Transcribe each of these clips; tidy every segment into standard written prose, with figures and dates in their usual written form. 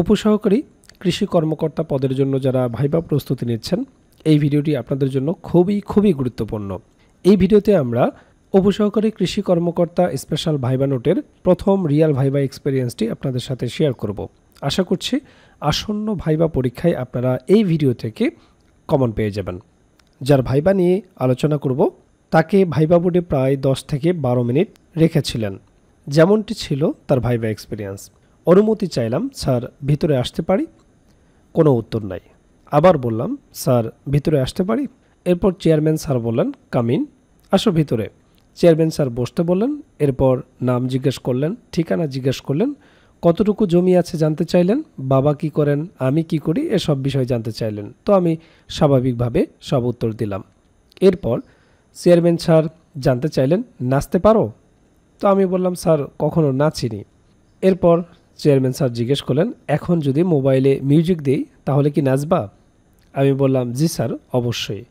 উপসহকারী কৃষি কর্মকর্তা পদের জন্য যারা ভাইবা প্রস্তুতি নিচ্ছেন, এই ভিডিওটি আপনাদের জন্য খুবই গুরুত্বপূর্ণ। এই ভিডিওতে আমরা উপসহকারী কৃষি কর্মকর্তা স্পেশাল ভাইবা নোটের প্রথম রিয়াল ভাইবা এক্সপেরিয়েন্সটি আপনাদের সাথে শেয়ার করব। আশা করছি আসন্ন ভাইবা পরীক্ষায় আপনারা এই ভিডিও থেকে কমন পেয়ে যাবেন। যার ভাইবা নিয়ে আলোচনা করব তাকে ভাইবা বোর্ডে প্রায় 10 থেকে 12 মিনিট রেখেছিলেন। যেমনটি ছিল তার ভাইবা এক্সপিরিয়েন্স। অনুমতি চাইলাম, স্যার ভিতরে আসতে পারি? কোনো উত্তর নাই। আবার বললাম, স্যার ভিতরে আসতে পারি? এরপর চেয়ারম্যান স্যার বললেন, কামিন, আসো ভিতরে। চেয়ারম্যান স্যার বসতে বললেন। এরপর নাম জিজ্ঞেস করলেন, ঠিকানা জিজ্ঞেস করলেন, কতটুকু জমি আছে জানতে চাইলেন, বাবা কি করেন, আমি কি করি, এসব বিষয় জানতে চাইলেন। তো আমি স্বাভাবিকভাবে সব উত্তর দিলাম। এরপর চেয়ারম্যান স্যার জানতে চাইলেন, নাচতে পারো? তো আমি বললাম, স্যার কখনো নাচিনি। এরপর চেয়ারম্যান স্যার জিজ্ঞেস করলেন, এখন যদি মোবাইলে মিউজিক দিই তাহলে কি নাচবা? আমি বললাম, জি স্যার, অবশ্যই।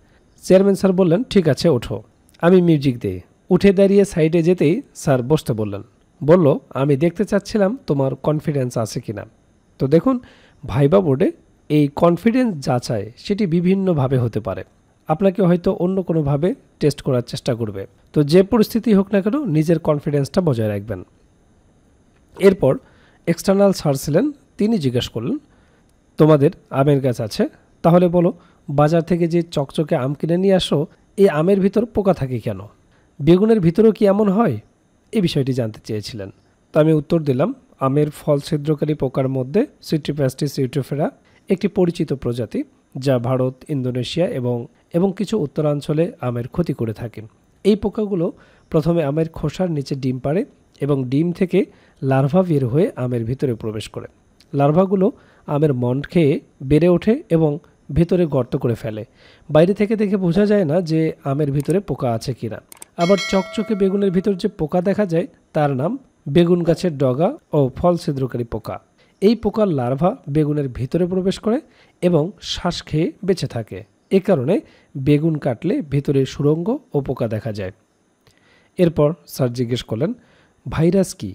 চেয়ারম্যান স্যার বললেন, ঠিক আছে ওঠো। আমি মিউজিক দিই। উঠে দাঁড়িয়ে সাইডে যেতেই স্যার বসতে বললেন। বলল, আমি দেখতে চাচ্ছিলাম তোমার কনফিডেন্স আছে কিনা। তো দেখুন, ভাইবা বোর্ডে এই কনফিডেন্স যাচাই সেটি বিভিন্নভাবে হতে পারে। আপনাকে হয়তো অন্য কোনোভাবে টেস্ট করার চেষ্টা করবে। তো যে পরিস্থিতি হোক না কেন, নিজের কনফিডেন্সটা বজায় রাখবেন। এরপর এক্সটার্নাল স্যার ছিলেন, তিনি জিজ্ঞেস করলেন, তোমাদের আমের গাছ আছে? তাহলে বলো, বাজার থেকে যে চকচকে আম কিনে নিয়ে আসো, এই আমের ভিতর পোকা থাকে কেন? বেগুনের ভিতরেও কি এমন হয়? এই বিষয়টি জানতে চেয়েছিলেন। তো আমি উত্তর দিলাম, আমের ফল ছিদ্রকারী পোকার মধ্যে সিট্রিপ্যাস্টিস ইউটোফেরা একটি পরিচিত প্রজাতি, যা ভারত, ইন্দোনেশিয়া এবং কিছু উত্তরাঞ্চলে আমের ক্ষতি করে থাকে। এই পোকাগুলো প্রথমে আমের খোসার নিচে ডিম পাড়ে এবং ডিম থেকে লার্ভা বের হয়ে আমের ভিতরে প্রবেশ করে। লার্ভাগুলো আমের মন্ড খেয়ে বেড়ে ওঠে এবং ভেতরে গর্ত করে ফেলে। বাইরে থেকে দেখে বোঝা যায় না যে আমের ভিতরে পোকা আছে কিনা। আবার চকচকে বেগুনের ভিতর যে পোকা দেখা যায় তার নাম বেগুন গাছের ডগা ও ফল ছিদ্রকারী পোকা। এই পোকার লার্ভা বেগুনের ভিতরে প্রবেশ করে এবং শ্বাস খেয়ে বেঁচে থাকে। এ কারণে বেগুন কাটলে ভেতরে সুড়ঙ্গ ও পোকা দেখা যায়। এরপর স্যার জিজ্ঞেস করলেন, ভাইরাস কি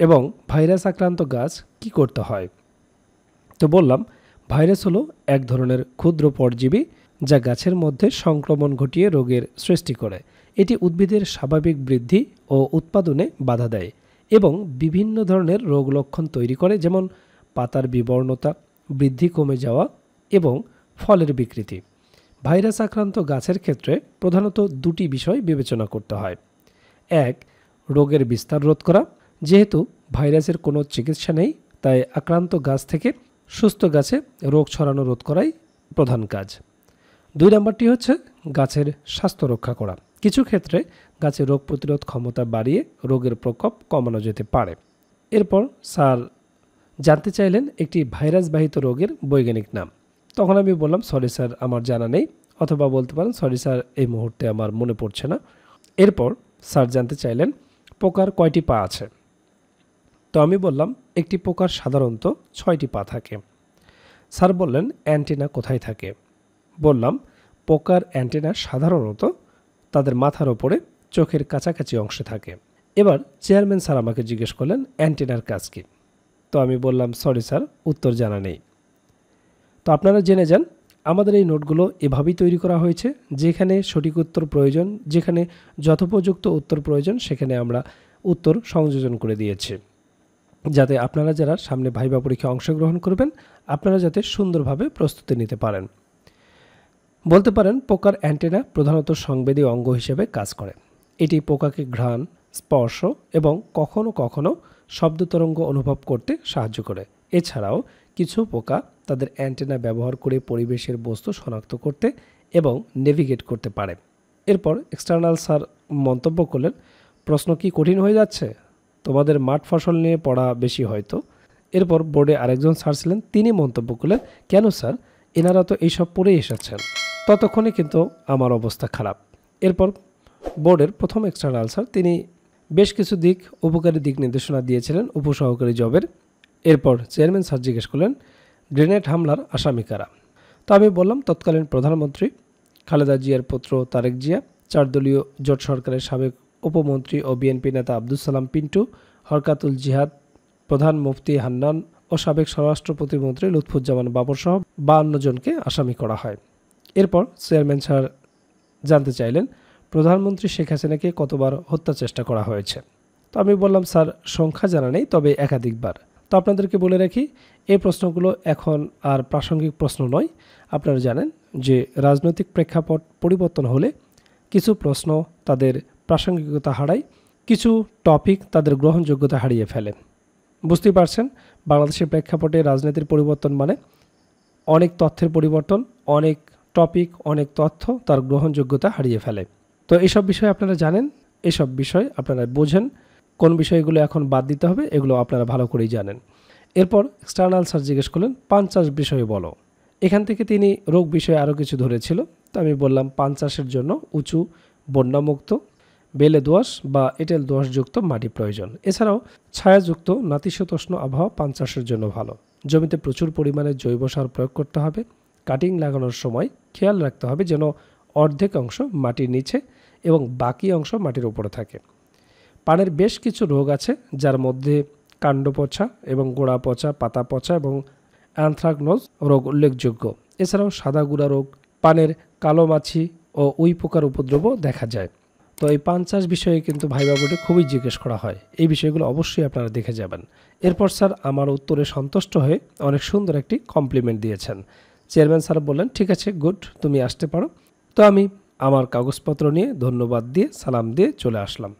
এবং ভাইরাস আক্রান্ত গাছ কি করতে হয়? তো বললাম, ভাইরাস হলো এক ধরনের ক্ষুদ্র পরজীবী যা গাছের মধ্যে সংক্রমণ ঘটিয়ে রোগের সৃষ্টি করে। এটি উদ্ভিদের স্বাভাবিক বৃদ্ধি ও উৎপাদনে বাধা দেয় এবং বিভিন্ন ধরনের রোগ লক্ষণ তৈরি করে, যেমন পাতার বিবর্ণতা, বৃদ্ধি কমে যাওয়া এবং ফলের বিকৃতি। ভাইরাস আক্রান্ত গাছের ক্ষেত্রে প্রধানত দুটি বিষয় বিবেচনা করতে হয়। এক, রোগের বিস্তার রোধ করা। যেহেতু ভাইরাসের কোনো চিকিৎসা নেই, তাই আক্রান্ত গাছ থেকে সুস্থ গাছে রোগ ছড়ানো রোধ করাই প্রধান কাজ। 2 নম্বরটি হচ্ছে গাছের স্বাস্থ্য রক্ষা করা। কিছু ক্ষেত্রে গাছের রোগ প্রতিরোধ ক্ষমতা বাড়িয়ে রোগের প্রকোপ কমানো যেতে পারে। এরপর স্যার জানতে চাইলেন একটি ভাইরাসবাহিত রোগের বৈজ্ঞানিক নাম। তখন আমি বললাম, সরি স্যার, আমার জানা নেই, অথবা বলতে পারেন, সরি স্যার, এই মুহূর্তে আমার মনে পড়ছে না। এরপর স্যার জানতে চাইলেন, পোকার কয়টি পা আছে? তো আমি বললাম, একটি পোকার সাধারণত 6টি পা থাকে। স্যার বললেন, অ্যান্টেনা কোথায় থাকে? বললাম, পোকার অ্যান্টেনা সাধারণত তাদের মাথার ওপরে চোখের কাছাকাছি অংশে থাকে। এবার চেয়ারম্যান স্যার আমাকে জিজ্ঞেস করলেন, অ্যান্টেনার কাজ কী? তো আমি বললাম, সরি স্যার, উত্তর জানা নেই। তো আপনারা জেনে যান, আমাদের এই নোটগুলো এভাবেই তৈরি করা হয়েছে। যেখানে সঠিক উত্তর প্রয়োজন, যেখানে যথোপযুক্ত উত্তর প্রয়োজন, সেখানে আমরা উত্তর সংযোজন করে দিয়েছি, যাতে আপনারা যারা সামনে ভাইবা পরীক্ষায় অংশগ্রহণ করবেন, আপনারা যাতে সুন্দরভাবে প্রস্তুতি নিতে পারেন। বলতে পারেন, পোকার অ্যান্টেনা প্রধানত সংবেদী অঙ্গ হিসেবে কাজ করে। এটি পোকাকে ঘ্রাণ, স্পর্শ এবং কখনো কখনো শব্দ তরঙ্গ অনুভব করতে সাহায্য করে। এছাড়াও কিছু পোকা তাদের অ্যান্টেনা ব্যবহার করে পরিবেশের বস্তু শনাক্ত করতে এবং নেভিগেট করতে পারে। এরপর এক্সটার্নাল স্যার মন্তব্য করলেন, প্রশ্ন কি কঠিন হয়ে যাচ্ছে? তোমাদের মাঠ ফসল নিয়ে পড়া বেশি হয়তো। এরপর বোর্ডে আরেকজন স্যার ছিলেন, তিনি মন্তব্য করলেন, কেন স্যার, এনারা তো এইসব পড়েই এসেছেন। ততক্ষণে কিন্তু আমার অবস্থা খারাপ। এরপর বোর্ডের প্রথম এক্সটার্নাল স্যার, তিনি বেশ কিছু উপকারী দিক নির্দেশনা দিয়েছিলেন উপসহকারী জবের। এরপর চেয়ারম্যান স্যার জিজ্ঞেস করলেন, গ্রেনেড হামলার আসামি কারা? তো আমি বললাম, তৎকালীন প্রধানমন্ত্রী খালেদা জিয়ার পুত্র তারেক জিয়া, 4 দলীয় জোট সরকারের সাবেক উপমন্ত্রী ও বিএনপি নেতা আব্দুস সালাম পিন্টু, হরকাতুল জিহাদ, প্রধান মুফতি হান্নান ও সাবেক স্বরাষ্ট্র প্রতিমন্ত্রী লুৎফুজ্জামান বাবর সহ 52 জনকে আসামি করা হয়। এরপর চেয়ারম্যান স্যার জানতে চাইলেন প্রধানমন্ত্রী শেখ হাসিনাকে কতবার হত্যা চেষ্টা করা হয়েছে। তো আমি বললাম স্যার সংখ্যা জানা নেই, তবে একাধিকবার। তো আপনাদেরকে বলে রাখি এই প্রশ্নগুলো এখন আর প্রাসঙ্গিক প্রশ্ন নয়। আপনারা জানেন যে রাজনৈতিক প্রেক্ষাপট পরিবর্তন হলে কিছু প্রশ্ন তাদের প্রাসঙ্গিকতা হারায়, কিছু টপিক তাদের গ্রহণযোগ্যতা হারিয়ে ফেলে। বুঝতেই পারছেন বাংলাদেশের প্রেক্ষাপটে রাজনীতির পরিবর্তন মানে অনেক তথ্যের পরিবর্তন, অনেক টপিক, অনেক তথ্য তার গ্রহণযোগ্যতা হারিয়ে ফেলে। তো এইসব বিষয়ে আপনারা জানেন, এসব বিষয় আপনারা বোঝেন, কোন বিষয়গুলো এখন বাদ দিতে হবে এগুলো আপনারা ভালো করেই জানেন। এরপর এক্সটার্নাল স্যার জিজ্ঞেস করলেন পান চাষ বিষয়ে বলো। এখান থেকে তিনি রোগ বিষয়ে আরও কিছু ধরেছিল। তো আমি বললাম পান চাষের জন্য উঁচু বন্যামুক্ত বেলে দোআঁশ বা এঁটেল দোআঁশযুক্ত মাটি প্রয়োজন। এছাড়াও ছায়াযুক্ত নাতিশীতোষ্ণ আবহাওয়া পান চাষের জন্য ভালো। জমিতে প্রচুর পরিমাণে জৈব সার প্রয়োগ করতে হবে। কাটিং লাগানোর সময় খেয়াল রাখতে হবে যেন অর্ধেক অংশ মাটির নিচে এবং বাকি অংশ মাটির উপরে থাকে। পানের বেশ কিছু রোগ আছে যার মধ্যে কাণ্ড পচা এবং গোড়া পচা, পাতা পচা এবং অ্যানথ্রাকনোজ রোগ উল্লেখযোগ্য। এছাড়াও সাদা গুঁড়া রোগ, পানের কালো মাছি ও উই পোকার উপদ্রবও দেখা যায়। তো এই পান চাষ বিষয়ে কিন্তু ভাইবা বোর্ডে খুবই জিজ্ঞেস করা হয়। এই বিষয়গুলো অবশ্যই আপনারা দেখে যাবেন। এরপর স্যার আমার উত্তরে সন্তুষ্ট হয়ে অনেক সুন্দর একটি কমপ্লিমেন্ট দিয়েছেন। চেয়ারম্যান স্যার বললেন ঠিক আছে, গুড, তুমি আসতে পারো। তো আমি আমার কাগজপত্র নিয়ে ধন্যবাদ দিয়ে সালাম দিয়ে চলে আসলাম।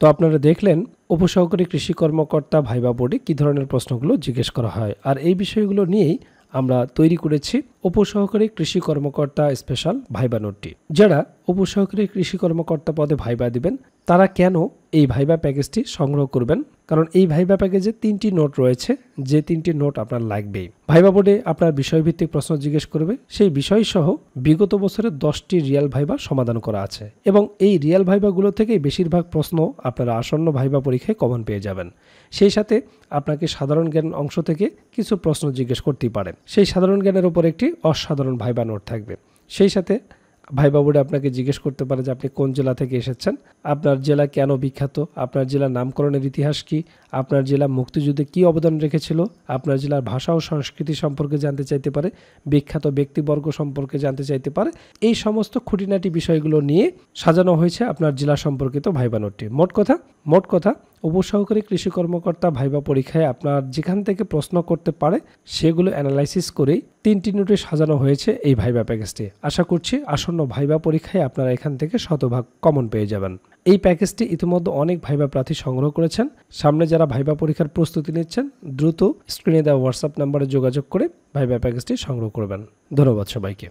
তো আপনারা দেখলেন উপসহকারী কৃষি কর্মকর্তা ভাইবা বোর্ডে কী ধরনের প্রশ্নগুলো জিজ্ঞেস করা হয়, আর এই বিষয়গুলো নিয়েই আমরা তৈরি করেছি উপসহকারী কৃষি কর্মকর্তা স্পেশাল ভাইবা নোটটি। যারা উপসহকারী কৃষি কর্মকর্তা পদে ভাইবা দিবেন তারা কেন এই ভাইবা প্যাকেজটি সংগ্রহ করবেন, কারণ এই ভাইবা প্যাকেজে 3টি নোট রয়েছে, যে 3টি নোট আপনার লাগবেই। ভাইবা বোর্ডে আপনার বিষয়ভিত্তিক প্রশ্ন জিজ্ঞেস করবে, সেই বিষয় সহ বিগত বছরের 10টি রিয়াল ভাইবা সমাধান করা আছে এবং এই রিয়াল ভাইবাগুলো থেকে বেশিরভাগ প্রশ্ন আপনারা আসন্ন ভাইবা পরীক্ষায় কমন পেয়ে যাবেন। সেই সাথে আপনাকে সাধারণ জ্ঞান অংশ থেকে কিছু প্রশ্ন জিজ্ঞেস করতেই পারেন। সেই সাধারণ জ্ঞানের উপর একটি অসাধারণ ভাইবা নোট থাকবে। সেই সাথে ভাইবা বোর্ডে আপনাকে জিজ্ঞেস করতে পারে যে আপনি কোন জেলা থেকে এসেছেন, আপনার জেলা কেন বিখ্যাত, আপনার জেলার নামকরণের ইতিহাস কি, আপনার জেলা মুক্তিযুদ্ধে কী অবদান রেখেছিল, আপনার জেলার ভাষা ও সংস্কৃতি সম্পর্কে জানতে চাইতে পারে, বিখ্যাত ব্যক্তিবর্গ সম্পর্কে জানতে চাইতে পারে। এই সমস্ত খুঁটিনাটি বিষয়গুলো নিয়ে সাজানো হয়েছে আপনার জেলা সম্পর্কিত ভাইবা নোটটি। মোট কথা উপসহকারী কৃষি কর্মকর্তা ভাইবা পরীক্ষায় আপনার যেখান থেকে প্রশ্ন করতে পারে সেগুলো অ্যানালাইসিস করেই 3টি নোটে সাজানো হয়েছে এই ভাইবা প্যাকেজটি। আশা করছি আসন্ন ভাইবা পরীক্ষায় আপনারা এখান থেকে শতভাগ কমন পেয়ে যাবেন। এই প্যাকেজটি ইতিমধ্যে অনেক ভাইবা প্রার্থী সংগ্রহ করেছেন। সামনে যারা ভাইবা পরীক্ষার প্রস্তুতি নিচ্ছেন দ্রুত স্ক্রিনে দেওয়া হোয়াটসঅ্যাপ নাম্বারে যোগাযোগ করে ভাইবা প্যাকেজটি সংগ্রহ করবেন। ধন্যবাদ সবাইকে।